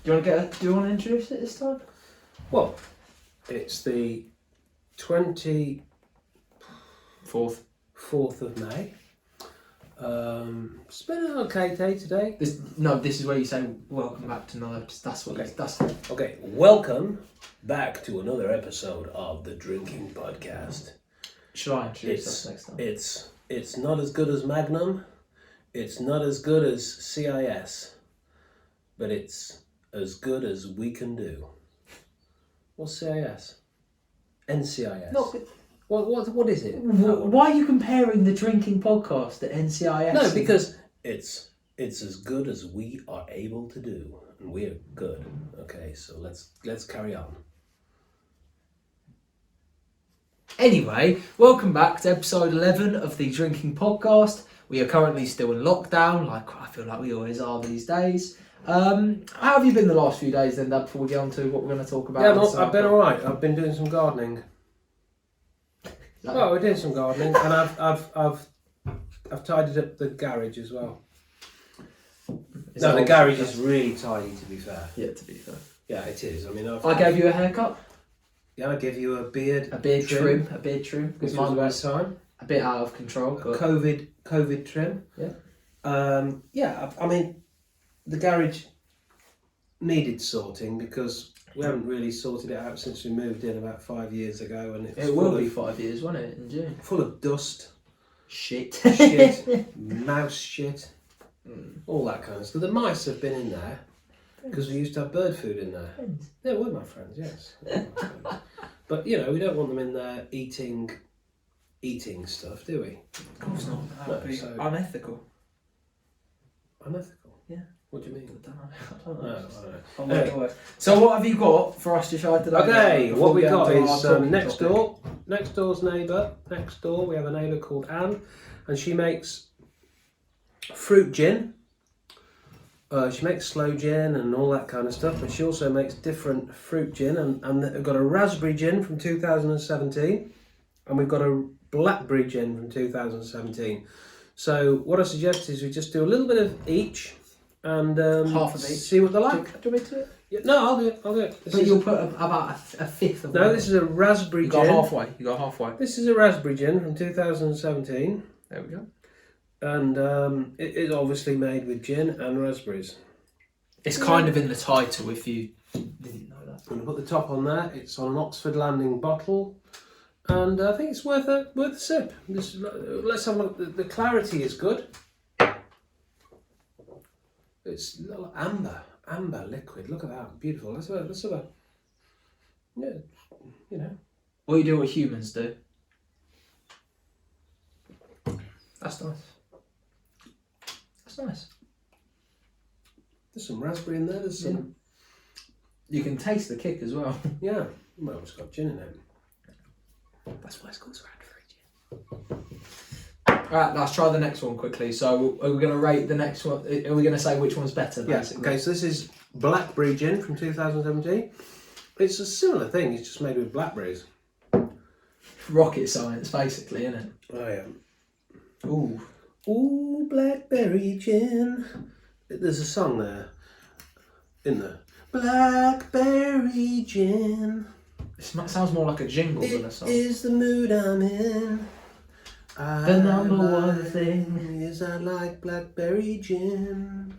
Do you want to introduce it this time? Well, it's the 24th of May. It's been an okay day today. This is where you say welcome back to another. That's what. Okay. That's Okay, welcome back to another episode of the Drinking Podcast. Should I introduce us next time? It's not as good as Magnum. It's not as good as CIS, but it's as good as we can do. What's CIS? NCIS. No, What is it? why are you comparing the drinking podcast to NCIS? No, because it's as good as we are able to do, and we're good. Okay, so let's carry on. Anyway, welcome back to episode 11 of the Drinking Podcast. We are currently still in lockdown, like I feel like we always are these days. How have you been the last few days then, Dad, before we get on to what we're going to talk about? Yeah, I've been alright. I've been doing some gardening. Well, we're doing some gardening, and I've tidied up the garage as well. The garage is really tidy, to be fair. Yeah, to be fair. Yeah, it is. I mean, I gave you a haircut. Yeah, I gave you a beard trim. Because mine was time. A bit out of control. But... COVID trim. Yeah. I mean, the garage needed sorting because we haven't really sorted it out since we moved in about 5 years ago, and it will be 5 years, won't it? In June. Full of dust, shit, mouse shit, all that kind of stuff. The mice have been in there because we used to have bird food in there. Friends. They were my friends, yes. But we don't want them in there eating stuff, do we? Of course not. That would be so- unethical. Unethical? Yeah. What do you mean? I don't know. No, I don't know. Oh my God. So what have you got for us to try today? Okay, Before what we get got into our is talking next topic? door. Next door's neighbour. Next door we have a neighbour called Anne, and she makes fruit gin. She makes slow gin and all that kind of stuff, but she also makes different fruit gin, and we've got a raspberry gin from 2017, and we've got a blackberry gin from 2017. So what I suggest is we just do a little bit of each, and Half of each. see what they like. Do you want me to do it? Yeah, no, I'll do it. This But is you'll put about a fifth of no, one. this is a raspberry You gin. got halfway. This is a raspberry gin from 2017, There we go. and it is obviously made with gin and raspberries. It's kind of in the title if you didn't know that. I'm going to put the top on there. It's on an Oxford Landing bottle, and I think it's worth a sip. Let's have a look. The clarity is good. It's little amber liquid. Look at that, beautiful. Let's have a yeah, What you do what humans do. That's nice. That's nice. There's some raspberry in there. There's some You can taste the kick as well. yeah. Well, it's got gin in it. That's why it's called raspberry gin. Alright, let's try the next one quickly. So are we going to rate the next one? Are we going to say which one's better? Yes. Basically? Okay. So this is blackberry gin from 2017. It's a similar thing. It's just made with blackberries. Rocket science, basically, isn't it? Oh yeah. Ooh, Blackberry gin. There's a song there. In there. Blackberry gin. it sounds more like a jingle than a song. It is the mood I'm in. The number one thing is I like blackberry gin.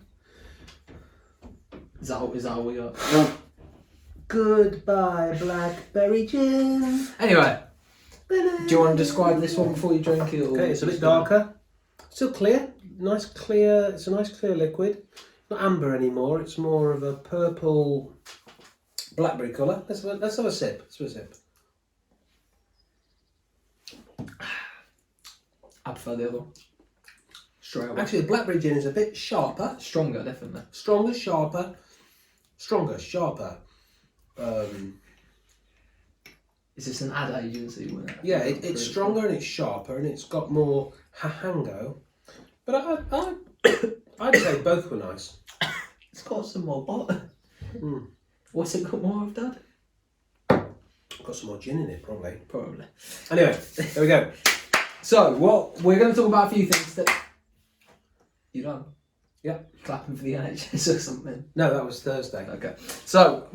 Is that all we got? Goodbye, blackberry gin. Anyway, do you want to describe this one before you drink it? Or Okay, it's a bit darker. Still clear. Nice clear. It's a nice clear liquid. Not amber anymore. It's more of a purple blackberry colour. Let's have a sip. Let's have a sip. I prefer the other one. Straight away. Actually, the blackberry gin is a bit sharper. Stronger, definitely. Stronger, sharper. Is this an ad agency? Yeah, it's stronger and it's sharper and it's got more hahango. But I'd say both were nice. It's got some more butter. Mm. What's it got more of, Dad? Got some more gin in it, probably. Probably. Anyway, there we go. So, we're going to talk about a few things that... You done? Yeah. Clapping for the NHS or something. No, that was Thursday. Okay. So,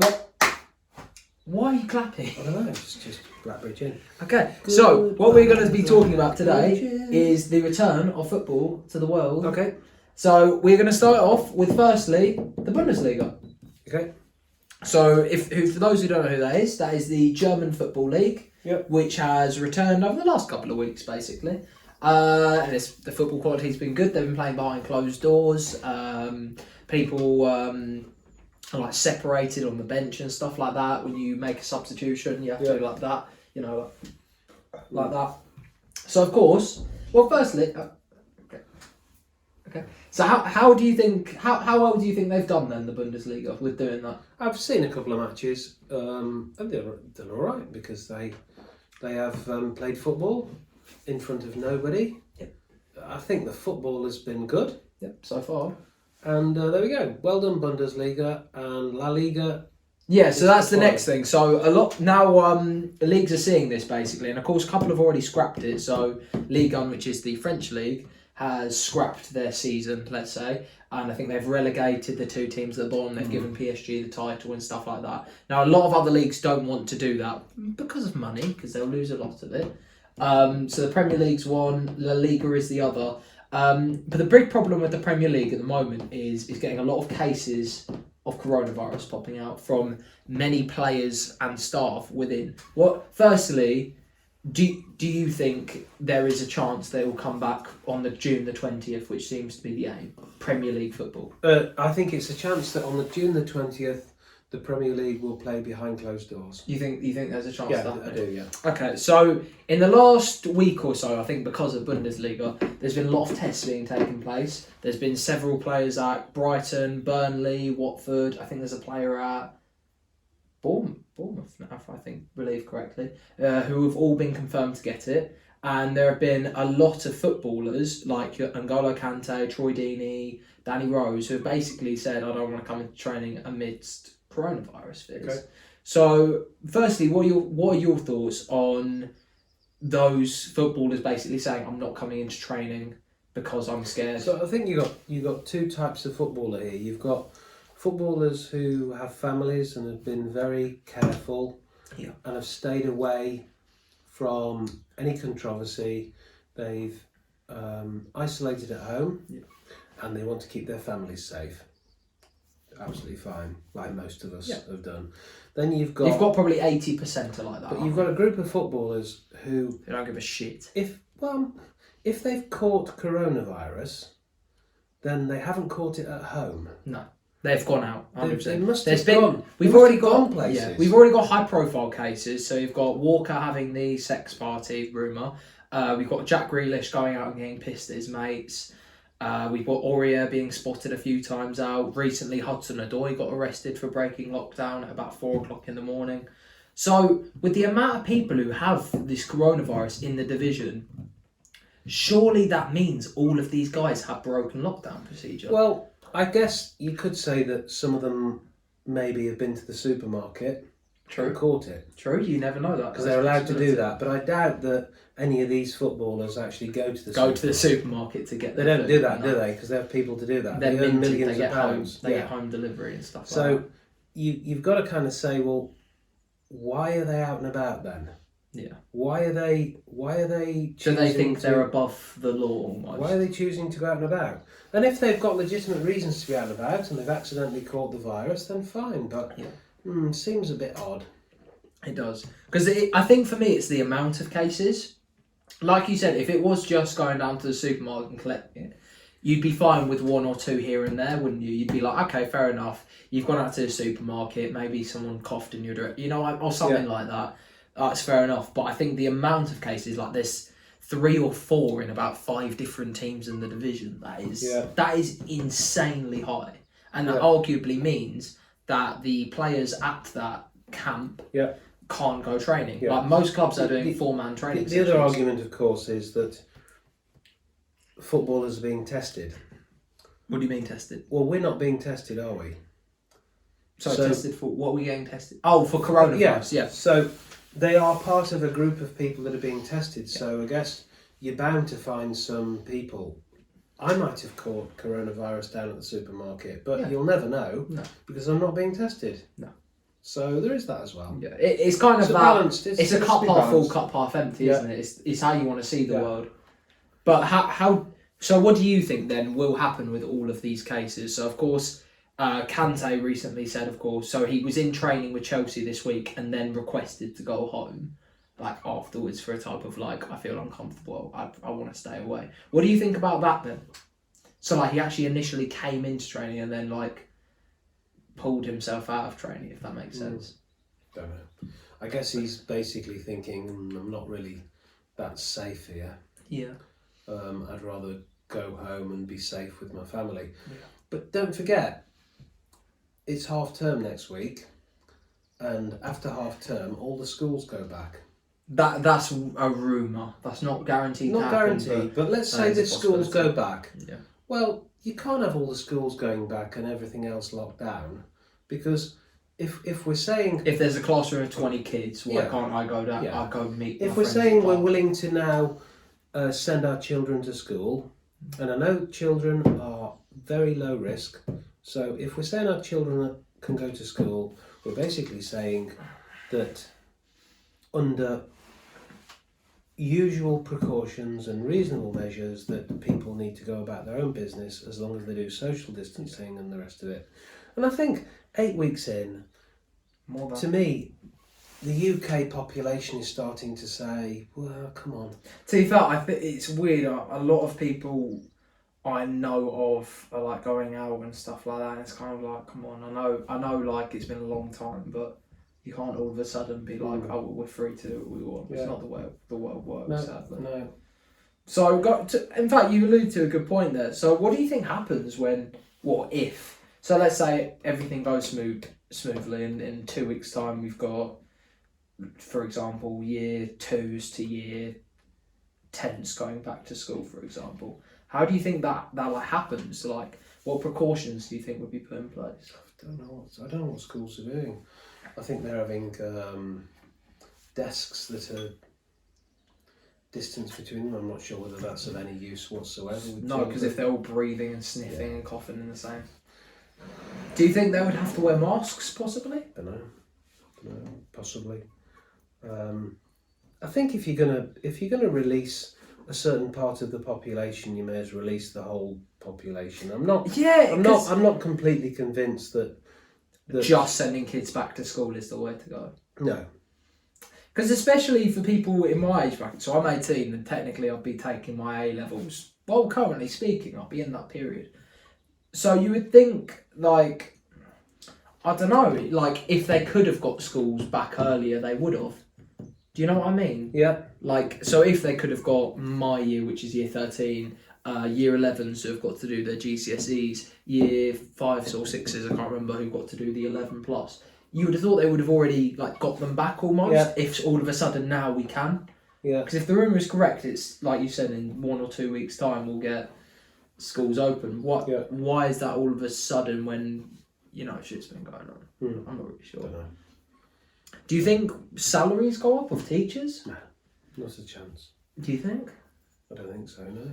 why are you clapping? I don't know, it's just Blackberry gin. Okay, so what we're going to be talking about today is the return of football to the world. Okay. So we're going to start off with, firstly, the Bundesliga. Okay. So, for those who don't know who that is the German Football League, Yep. which has returned over the last couple of weeks, basically. And the football quality's been good. They've been playing behind closed doors. People are like separated on the bench and stuff like that. When you make a substitution, you have to do like that, like that. So of course, well, firstly, okay. So how do you think how well do you think they've done then, the Bundesliga, with doing that? I've seen a couple of matches, and they've done all right because they have played football in front of nobody. Yep. I think the football has been good. Yep, so far. And there we go. Well done, Bundesliga and La Liga. Yeah, so that's the next thing. So a lot now, the leagues are seeing this basically, and of course, a couple have already scrapped it. So Ligue 1, which is the French league, has scrapped their season, let's say, and I think they've relegated the two teams at the bottom. They've given PSG the title and stuff like that. Now, a lot of other leagues don't want to do that because of money, because they'll lose a lot of it. So the Premier League's one, La Liga is the other. But the big problem with the Premier League at the moment is getting a lot of cases of coronavirus popping out from many players and staff within. Firstly, do you think there is a chance they will come back on June the 20th, which seems to be the aim, Premier League football? I think it's a chance that on June the 20th, the Premier League will play behind closed doors. You think there's a chance? Yeah, that I do. Yeah. Okay, so in the last week or so, I think because of Bundesliga, there's been a lot of tests being taken place. There's been several players at Brighton, Burnley, Watford. I think there's a player at Bournemouth now, if I believe correctly, who have all been confirmed to get it. And there have been a lot of footballers like N'Golo Kante, Troy Deeney, Danny Rose, who have basically said, I don't want to come into training amidst coronavirus fears. Okay. So, firstly, what are your thoughts on those footballers basically saying, I'm not coming into training because I'm scared? So I think you got two types of footballer here. You've got footballers who have families and have been very careful, and have stayed away from any controversy. They've isolated at home, and they want to keep their families safe. Absolutely fine, like most of us have done. Then you've got probably 80% are like that. But you've got a group of footballers who they don't give a shit. If they've caught coronavirus, then they haven't caught it at home. No, they've gone out. They must have gone. We've already got places. Yeah, we've already got high-profile cases. So you've got Walker having the sex party rumor. We've got Jack Grealish going out and getting pissed at his mates. We've got Aurier being spotted a few times out. Recently, Hudson-Odoi got arrested for breaking lockdown at about 4:00 in the morning. So, with the amount of people who have this coronavirus in the division, surely that means all of these guys have broken lockdown procedure. Well, I guess you could say that some of them maybe have been to the supermarket and caught it. True, you never know that. Because they're allowed to do that. But I doubt that any of these footballers actually go to the supermarket to get They don't do that, do they? Because they have people to do that. They earn millions of pounds. They get home delivery and stuff so like that. You've got to kind of say, well, why are they out and about then? Yeah. Why are they Do they think they're above the law almost? Why are they choosing to go out and about? And if they've got legitimate reasons to be out and about and they've accidentally caught the virus, then fine. But seems a bit odd. It does. Because I think for me it's the amount of cases. Like you said, if it was just going down to the supermarket and collecting it, you'd be fine with one or two here and there, wouldn't you? You'd be like, okay, fair enough. You've gone out to the supermarket, maybe someone coughed in your direction, or something like that. That's fair enough. But I think the amount of cases, like there's 3 or 4 in about 5 different teams in the division, that is insanely high. And that arguably means that the players at that camp can't go training. Yeah. Like most clubs are doing 4-man training The other argument, of course, is that footballers are being tested. What do you mean tested? Well, we're not being tested, are we? So tested for what are we getting tested? Oh, for coronavirus. Yeah. So they are part of a group of people that are being tested. So I guess you're bound to find some people I might have caught coronavirus down at the supermarket, but Yeah. you'll never know No. because I'm not being tested. No. So there is that as well. Yeah, it's kind of It's that. balanced. It's a it's cup to be half full, balanced. cup half empty, Yeah. isn't it? It's how you want to see the Yeah. world. But how? So what do you think then will happen with all of these cases? So of course, Kante recently said, of course, so he was in training with Chelsea this week and then requested to go home, like afterwards for a type of like, I feel uncomfortable. I want to stay away. What do you think about that then? So like he actually initially came into training and then like pulled himself out of training, if that makes sense. Don't know. I guess he's basically thinking, I'm not really that safe here. Yeah. I'd rather go home and be safe with my family. Yeah. But don't forget, it's half term next week, and after half term, all the schools go back. That's a rumour. That's not guaranteed. Not to happen, guaranteed, but let's that say is a the schools go possibility. back. Yeah. Well, you can't have all the schools going back and everything else locked down, because if we're saying If there's a classroom of 20 kids, why Yeah. can't I go down? Yeah. I go meet. if my we're friends saying at the we're park? willing to now send our children to school, and I know children are very low risk, so if we're saying our children can go to school, we're basically saying that under usual precautions and reasonable measures that people need to go about their own business as long as they do social distancing and the rest of it. And I think 8 weeks in, More than. to me, the UK population is starting to say, well, come on. To be fair, I think it's weird. A lot of people I know of are like going out and stuff like that. And it's kind of like, come on, I know, like it's been a long time, but you can't all of a sudden be like, oh, we're free to do what we want. It's Yeah. not the way the world works, No, sadly. no. So, in fact, you alluded to a good point there. So, what do you think happens if? So, let's say everything goes smoothly, and in 2 weeks' time, we've got, for example, year 2s to year 10s going back to school, for example. How do you think that like happens? Like, what precautions do you think would be put in place? I don't know what schools are doing. I think they're having desks that are distance between them. I'm not sure whether that's of any use whatsoever. with No, because children. if they're all breathing and sniffing and coughing in the same. Do you think they would have to wear masks, possibly? don't know, possibly. I think if you're gonna release a certain part of the population, you may as well release the whole population. I'm not completely convinced that Just sending kids back to school is the way to go. No. Because especially for people in my age bracket, so I'm 18 and technically I'll be taking my A-levels. Well, currently speaking, I'll be in that period. So you would think, like, I don't know, like if they could have got schools back earlier, they would have. Do you know what I mean? Yeah. Like, so if they could have got my year, which is year 13, year 11s who have got to do their GCSEs, year 5s or 6s, I can't remember, who got to do the 11 plus. You would have thought they would have already like got them back almost. Yeah. If all of a sudden now we can. Yeah. Because if the rumour is correct, it's like you said, in 1 or 2 weeks' time we'll get schools open. What? Yeah. Why is that all of a sudden when shit's been going on? Hmm. I'm not really sure. Don't know. Do you think salaries go up of teachers? No, not a chance. Do you think? I don't think so. No.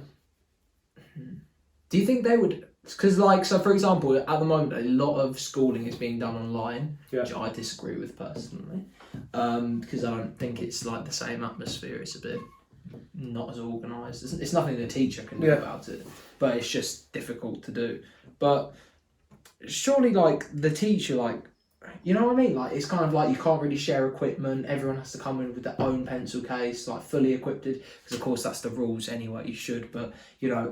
Do you think they would? Because, like, so for example, at the moment, a lot of schooling is being done online, Yeah. which I disagree with personally. Because I don't think it's like the same atmosphere. It's a bit not as organised. It's nothing the teacher can do Yeah. about it, but it's just difficult to do. But surely, like, the teacher, like, you know what I mean? Like, it's kind of like you can't really share equipment. Everyone has to come in with their own pencil case, like fully equipped. Because of course that's the rules anyway. You should, but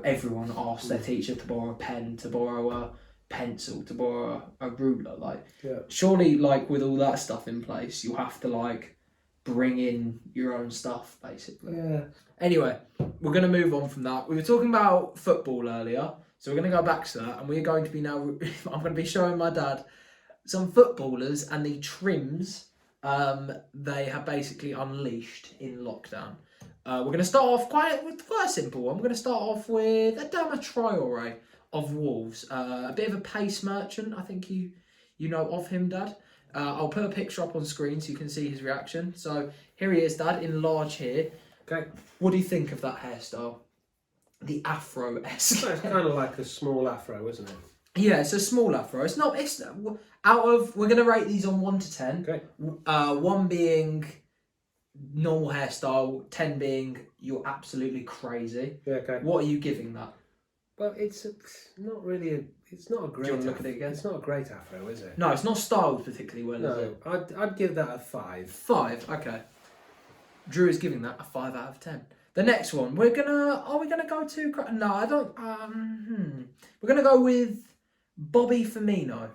everyone asks their teacher to borrow a pen, to borrow a pencil, to borrow a ruler. Like, Yeah. surely, like with all that stuff in place, you have to like bring in your own stuff, basically. Yeah. Anyway, we're going to move on from that. We were talking about football earlier, so we're going to go back to that, and we're going to be now. I'm going to be showing my dad some footballers and the trims they have basically unleashed in lockdown. We're going to start off quite a simple one. We're going to start off with Adama Traore of Wolves, a bit of a pace merchant. I think you know of him, Dad. I'll put a picture up on screen so you can see his reaction. So here he is, Dad, in large here. Okay. What do you think of that hairstyle? the afro-esque. It's kind of like a small afro, isn't it? Yeah, it's a small afro. It's not. It's out of. We're gonna rate these on 1 to 10. Okay. 1 being normal hairstyle, 10 being you're absolutely crazy. Yeah, okay. What are you giving that? Well, it's not really a. It's not a great. Do you want to look at it again? It's not a great afro, is it? No, it's not styled particularly well, is No, it? I'd give that a 5. 5. Okay. Drew is giving that a 5 out of 10. The next one, are we gonna go to? No, I don't. We're gonna go with Bobby Firmino.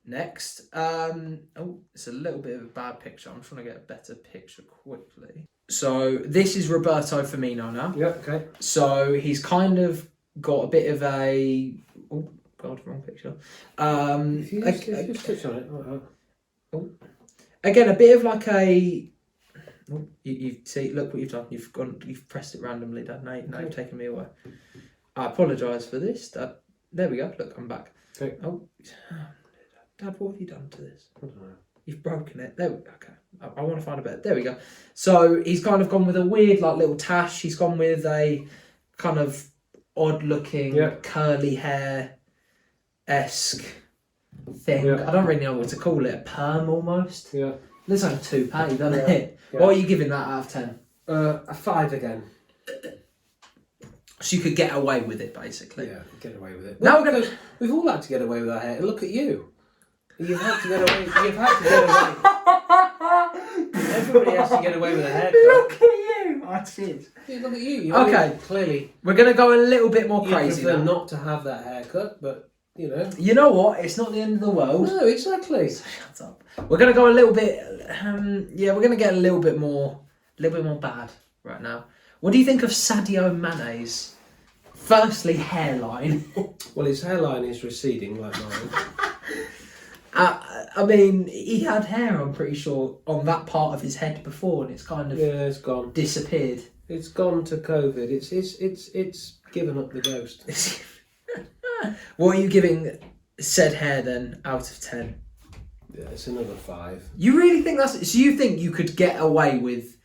Next, it's a little bit of a bad picture. I'm trying to get a better picture quickly. So this is Roberto Firmino now. Yeah, okay. So he's kind of got a bit of a. Oh God, wrong picture. If you just touch on it. Again, a bit of like a. Oh, you see, look what you've done. You've pressed it randomly, Dad. Now you've taken me away. I apologise for this, Dad. There we go. Look, I'm back. Okay. Oh, Dad, what have you done to this? I don't know. You've broken it. There we go. Okay. I want to find a bit. There we go. So he's kind of gone with a weird, like, little tash. He's gone with a kind of odd-looking, curly hair-esque thing. Yeah. I don't really know what to call it. A perm, almost. Yeah. Looks like a toupee, doesn't it? Yeah. What are you giving that out of 10? A 5 again. So you could get away with it, basically. Yeah, get away with it. Now we're gonna. We've all had to get away with our hair. Look at you. You've had to get away. You've had to get away. Everybody has to get away with a haircut. Look at you. I did. Yeah, look at you. Okay. Clearly, We're gonna go a little bit more you crazy prefer now. not to have that haircut, but you know. You know what? It's not the end of the world. No, exactly. Shut up. We're gonna go a little bit. We're gonna get a little bit more bad right now. What do you think of Sadio Mane's? Firstly, hairline. Well, his hairline is receding like mine. I mean, he had hair, I'm pretty sure, on that part of his head before, and it's kind of It's gone. disappeared. It's gone to COVID. It's given up the ghost. What are you giving said hair then out of 10? Yeah, it's another 5. You really think that's... So you think you could get away with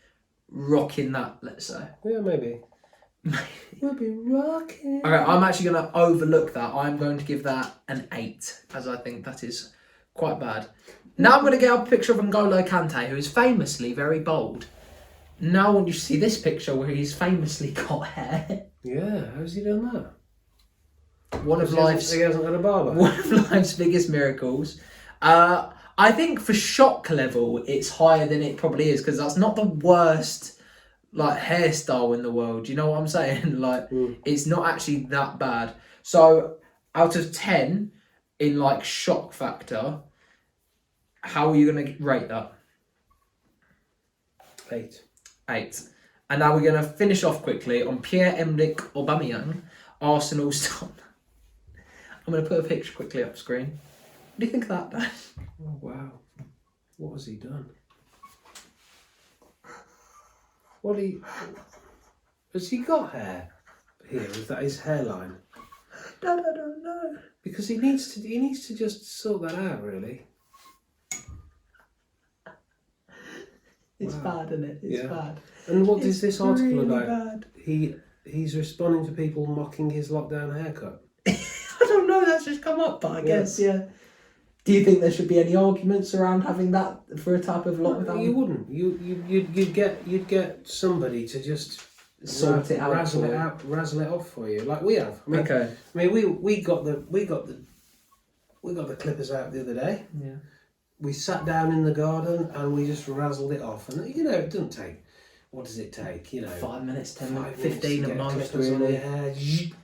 rocking that, let's say? Yeah, maybe. We'll be rocking. Alright, I'm actually going to overlook that. I'm going to give that an 8, as I think that is quite bad. Now I'm going to get a picture of N'Golo Kante, who is famously very bold. Now I want you to see this picture where he's famously got hair. Yeah, how's he done that? One of life's... He hasn't had a barber. One of life's biggest miracles. I think for shock level, it's higher than it probably is, because that's not the worst like hairstyle in the world. Do you know what I'm saying? Like, it's not actually that bad. So, out of 10, in like shock factor, how are you going to rate that? 8. 8. And now we're going to finish off quickly on Pierre-Emerick Aubameyang, Arsenal's top. I'm going to put a picture quickly up screen. What do you think of that, Dan? Oh, wow. What has he done? Has he got hair here? Is that his hairline? Dad, I don't know. Because he needs to just sort that out, really. It's bad, isn't it? It's bad. And what is this article really about? Bad. He's responding to people mocking his lockdown haircut. I don't know. That's just come up, but I guess yeah. Do you think there should be any arguments around having that for a type of lockdown? No, you wouldn't. You'd get somebody to just sort it out, razzle it off for you, like we have. I mean, okay. I mean, we got the clippers out the other day. Yeah. We sat down in the garden and we just razzled it off, and it doesn't take. What does it take? 5 minutes, 10 minutes, 5 15 at minutes to most. get clippers on Really. your hair.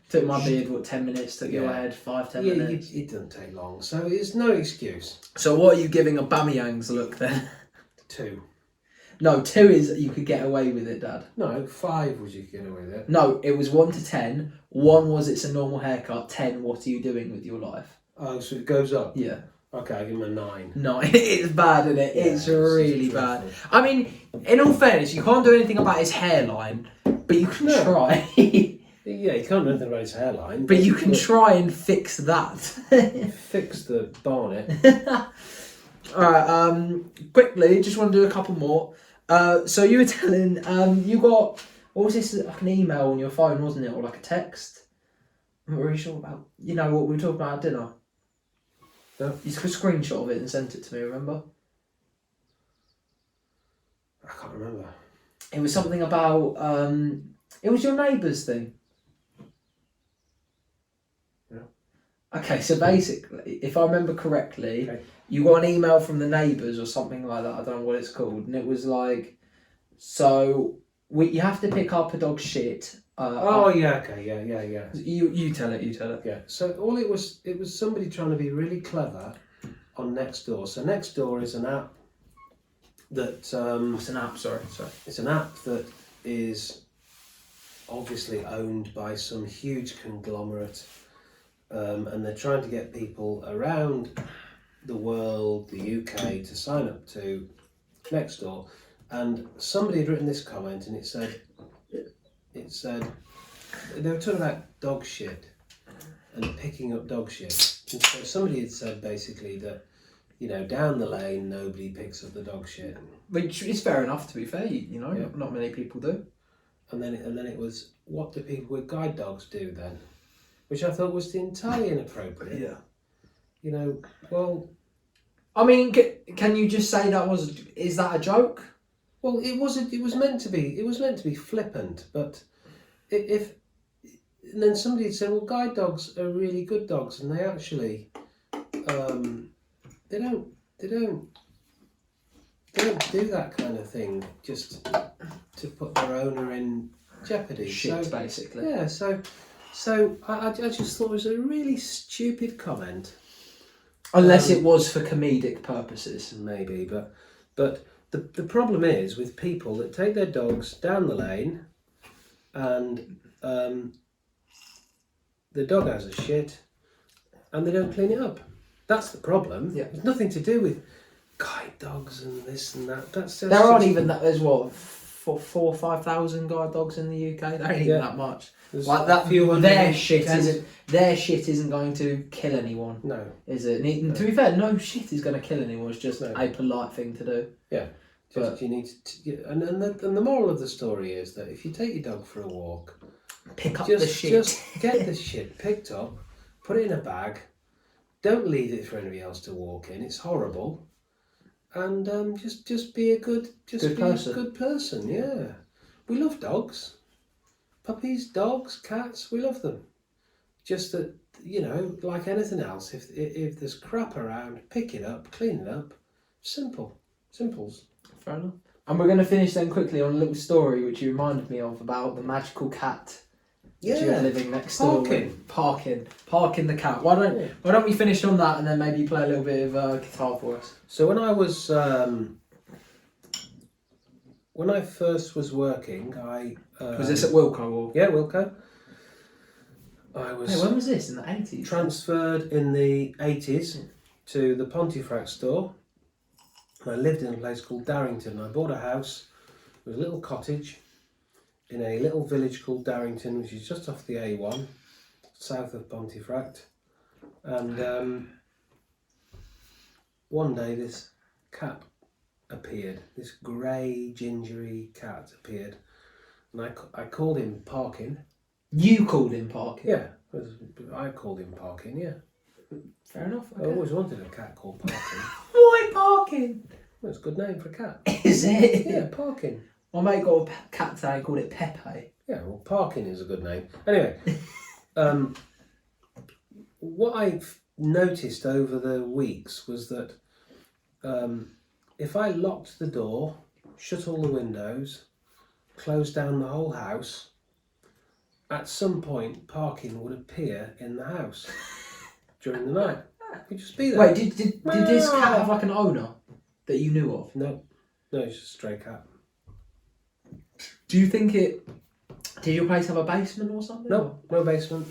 Took my beard 10 minutes. Took your head 5-10 minutes. It doesn't take long, so it's no excuse. So what are you giving Aubameyang's look then? 2. No, 2 is you could get away with it, Dad. No, 5 was you get away with it. No, it was 1 to 10. 1 was it's a normal haircut. 10, what are you doing with your life? Oh, so it goes up. Yeah. Okay, I give him a 9. No, it's bad, isn't it? Yeah, it's really bad. dreadful. I mean, in all fairness, you can't do anything about his hairline, but you can try. Yeah, you can't do anything about his hairline. But you can try and fix that. Fix the barnet. Alright, quickly, just want to do a couple more. So you were telling, you got What was this? Like an email on your phone, wasn't it, or like a text? I'm not really sure about. You know what we were talking about at dinner. No. You took a screenshot of it and sent it to me. Remember? I can't remember. It was something about. It was your neighbour's thing. Yeah. Okay, so basically, if I remember correctly, Okay. you got an email from the neighbours or something like that. I don't know what it's called, and it was like, so you have to pick up a dog's shit. Oh yeah, okay, yeah. You tell it. Yeah. So all it was somebody trying to be really clever on Nextdoor. So Nextdoor is an app that It's an app. Sorry. it's an app that is obviously owned by some huge conglomerate, and they're trying to get people around the world, the UK, to sign up to Nextdoor. And somebody had written this comment, and it said they were talking about dog shit and picking up dog shit. And so somebody had said basically that, down the lane nobody picks up the dog shit. Which is fair enough, to be fair. You know, Yeah. not many people do. And then it was, what do people with guide dogs do then? Which I thought was entirely inappropriate. Yeah. Well, I mean, can you just say is that a joke? well, it was meant to be flippant, but if and then somebody had said, well, guide dogs are really good dogs, and they actually they don't do that kind of thing just to put their owner in jeopardy. Shit, basically. Yeah, so I just thought it was a really stupid comment. Unless it was for comedic purposes. Maybe, but the problem is with people that take their dogs down the lane and the dog has a shit and they don't clean it up. That's the problem. Yeah. It's nothing to do with guide dogs and this and that. There aren't even that. There's what 4,000 or 5,000 guide dogs in the UK. There ain't even that much. There's Like that. a few Their hundred shit and- isn't going to kill anyone. No. Is it? And to be fair, no shit is going to kill anyone. It's just No. a polite thing to do. Yeah. Just you need to, and the moral of the story is that if you take your dog for a walk, Pick up the shit. Just get the shit picked up, put it in a bag. Don't leave it for anybody else to walk in. It's horrible. And just be a good person. Yeah, we love dogs, puppies, dogs, cats. We love them. Just that, like anything else, if there's crap around, pick it up, clean it up. Simples. Fair enough. And we're going to finish then quickly on a little story which you reminded me of about the magical cat. Which you were living next door. Parking the cat. Why don't we finish on that and then maybe play a little bit of guitar for us? So when I was when I first was working, I Was this at Wilco or? Yeah, Wilco. I was Hey, when was this? In the 80s? transferred in the 80s to the Pontefract store. I lived in a place called Darrington. I bought a house. It was a little cottage in a little village called Darrington, which is just off the A1, south of Pontefract. And one day this cat appeared, this grey, gingery cat appeared. And I called him Parkin. You called him Parkin? Yeah, I called him Parkin, yeah. Fair enough. I always wanted a cat called Parkin. Why Parkin? Well, it's a good name for a cat. Is it? Yeah, Parkin. My mate got a cat today and called it Pepe. Yeah, well, Parkin is a good name. Anyway, what I've noticed over the weeks was that if I locked the door, shut all the windows, closed down the whole house, at some point Parkin would appear in the house during the night. He'd just be there. Wait, did this cat have like an owner that you knew of? No, it's just a stray cat. Do you think it... Did your place have a basement or something? No basement.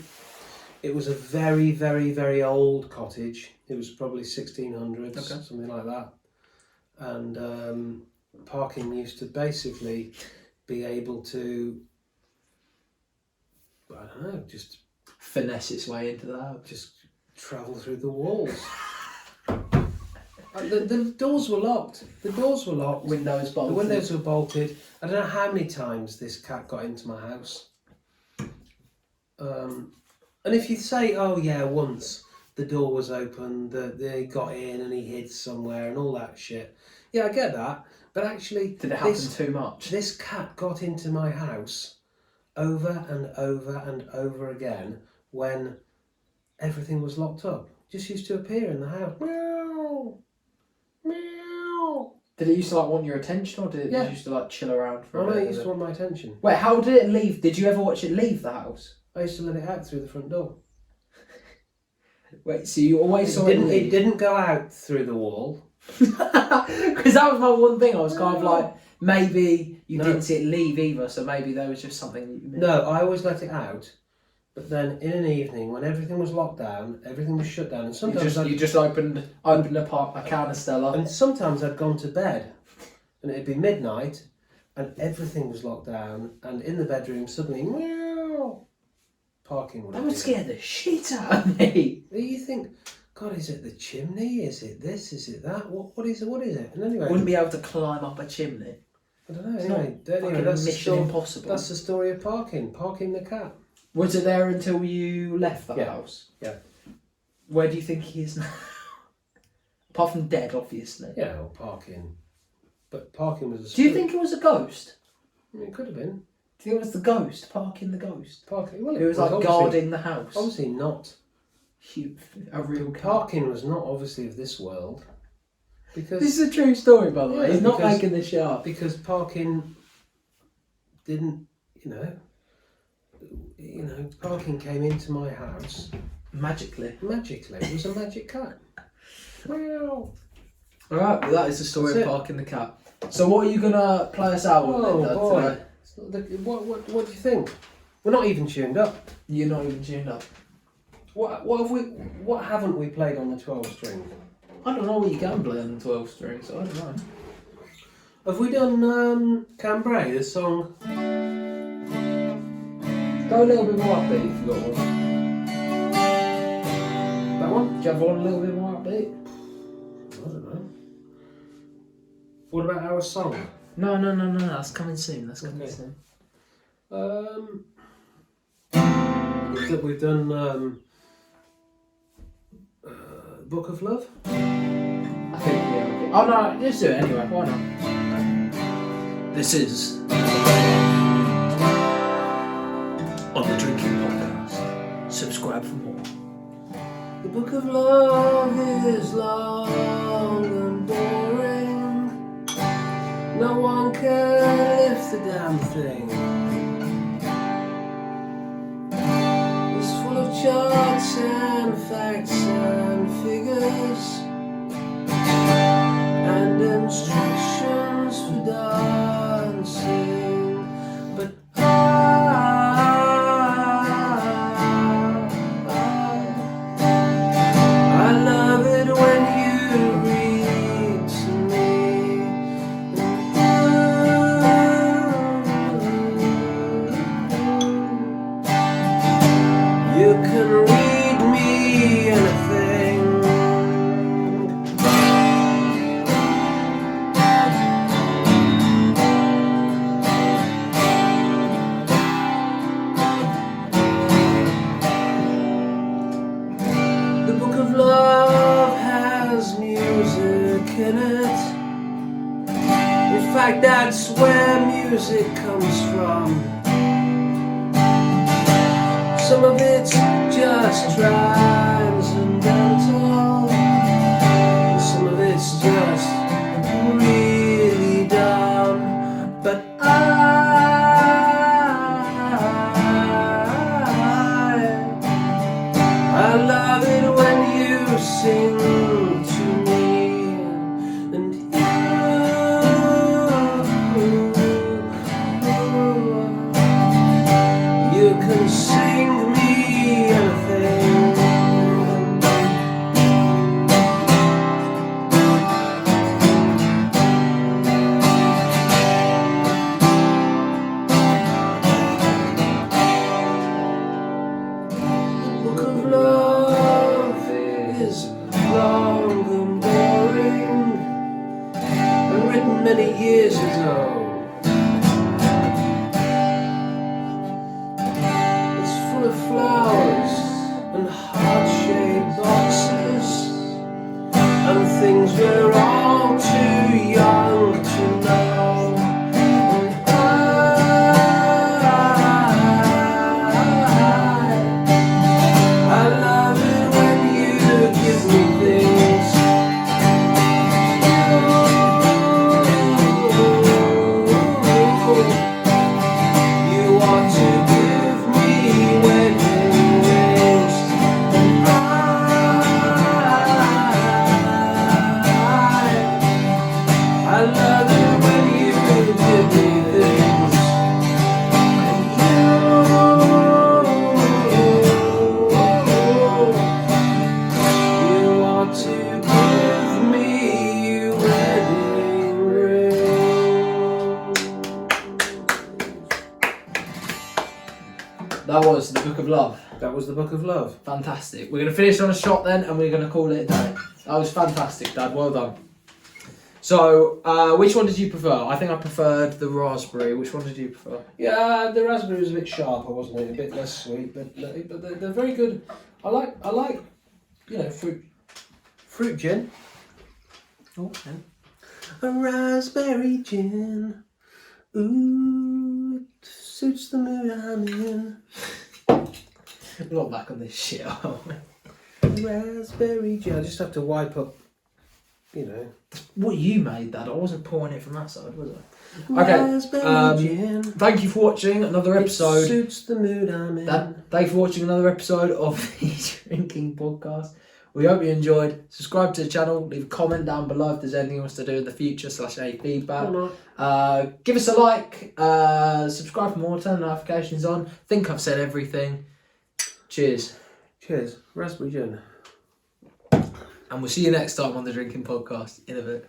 It was a very, very, very old cottage. It was probably 1600s, something like that. And Parkin used to basically be able to, I don't know, just finesse its way into the house. just travel through the walls. The doors were locked. The doors were locked. Windows The bolted. windows were bolted. I don't know how many times this cat got into my house. And if you say, oh yeah, once the door was open, they got in and he hid somewhere and all that shit. Yeah, I get that. But actually, Did it happen too much? This cat got into my house over and over and over again when everything was locked up. Just used to appear in the house. Meow, meow. Did it used to like want your attention, or did it Yeah. just used to like chill around for Oh a no, bit? it used to want my attention. Wait, how did it leave? Did you ever watch it leave the house? I used to let it out through the front door. Wait, so you always saw it It leave? didn't go out through the wall. Because that was my one thing. I was kind of like, maybe you No. didn't see it leave either, so maybe there was just something that you missed. No, I always let it out. But then in an evening, when everything was locked down, everything was shut down, and sometimes You just opened a can of Stella. and sometimes I'd gone to bed, and it'd be midnight, and everything was locked down, and in the bedroom suddenly, meow, parking would That would appear. scare the shit out of me. You think, God, is it the chimney? Is it this? Is it that? What is it? What is it? And anyway, Wouldn't be able to climb up a chimney. I don't know. It's Anyway, Fucking that's the Mission story. Impossible. That's the story of parking the cat. Was it there until you left the Yeah. house? Yeah. Where do you think he is now? Apart from dead, obviously. Yeah, well, parking. But parking was. Do you think it was a ghost? I mean, it could have been Do you think it was the ghost parking the ghost? parking. Well, It was like obviously- guarding the house. Obviously not. A real cat. Parking was not obviously of this world, because This is a true story, by the way. Yeah, He's not because- making this shit up. because parking didn't, parking came into my house Magically. magically. It was a magic cat. Meow. Alright, well, that is the story That's of it. Parking the Cat. So, what are you going to play us out with, Oh Linda, boy! today? It's not what do you think? We're not even tuned up. You're not even tuned up. What haven't we played on the 12 string? I don't know what you can play on the 12 string, so I don't know. Have we done Cambrai, the song? Go a little bit more upbeat if you got one. That one? Do you have one a little bit more upbeat? I don't know. What about our song? No, that's coming soon. That's coming Okay. soon. We've done Book of Love. I think, yeah. Okay. Oh no, just do it anyway. Why not? This is on the Drinking Podcast. Subscribe for more. The Book of Love is long and boring. No one can lift the damn thing. It's full of charts and facts and figures and instructions for dancing. But I love it when you read to me. You can read me anything. The Book of Love has music in it. In fact, that's where music comes from. Some of it's just transcendental. Some of it's just really dumb. But I love it when you sing to me, and you can sing me anything. Book of Love is long and boring. many years ago. It's full of flowers and heart-shaped boxes and things we're all too young to know. I love it when you give me things. You want to give me wedding rings. I love it when you give me things. You want to give me wedding rings. That was the Book of Love. That was the Book of Love. Fantastic. We're going to finish on a shot then, and we're going to call it a day. That was fantastic, Dad. Well done. So, which one did you prefer? I think I preferred the raspberry. Which one did you prefer? Yeah, the raspberry was a bit sharper, wasn't it? A bit less sweet, but they're very good. I like, fruit gin. Okay. A raspberry gin. Ooh, it suits the mood I'm in. We're not back on this shit, are we? Raspberry gin. I just have to wipe up, What you made, Dad. I wasn't pouring it from that side, was I? Okay. Raspberry gin. Thank you for watching another episode. It suits the mood I'm in. Thank you for watching another episode of the Drinking Podcast. We hope you enjoyed. Subscribe to the channel. Leave a comment down below if there's anything you want us to do in the future / any feedback. Give us a like. Subscribe for more. Turn the notifications on. Think I've said everything. Cheers. Cheers. Raspberry gin. And we'll see you next time on the Drinking Podcast in a bit.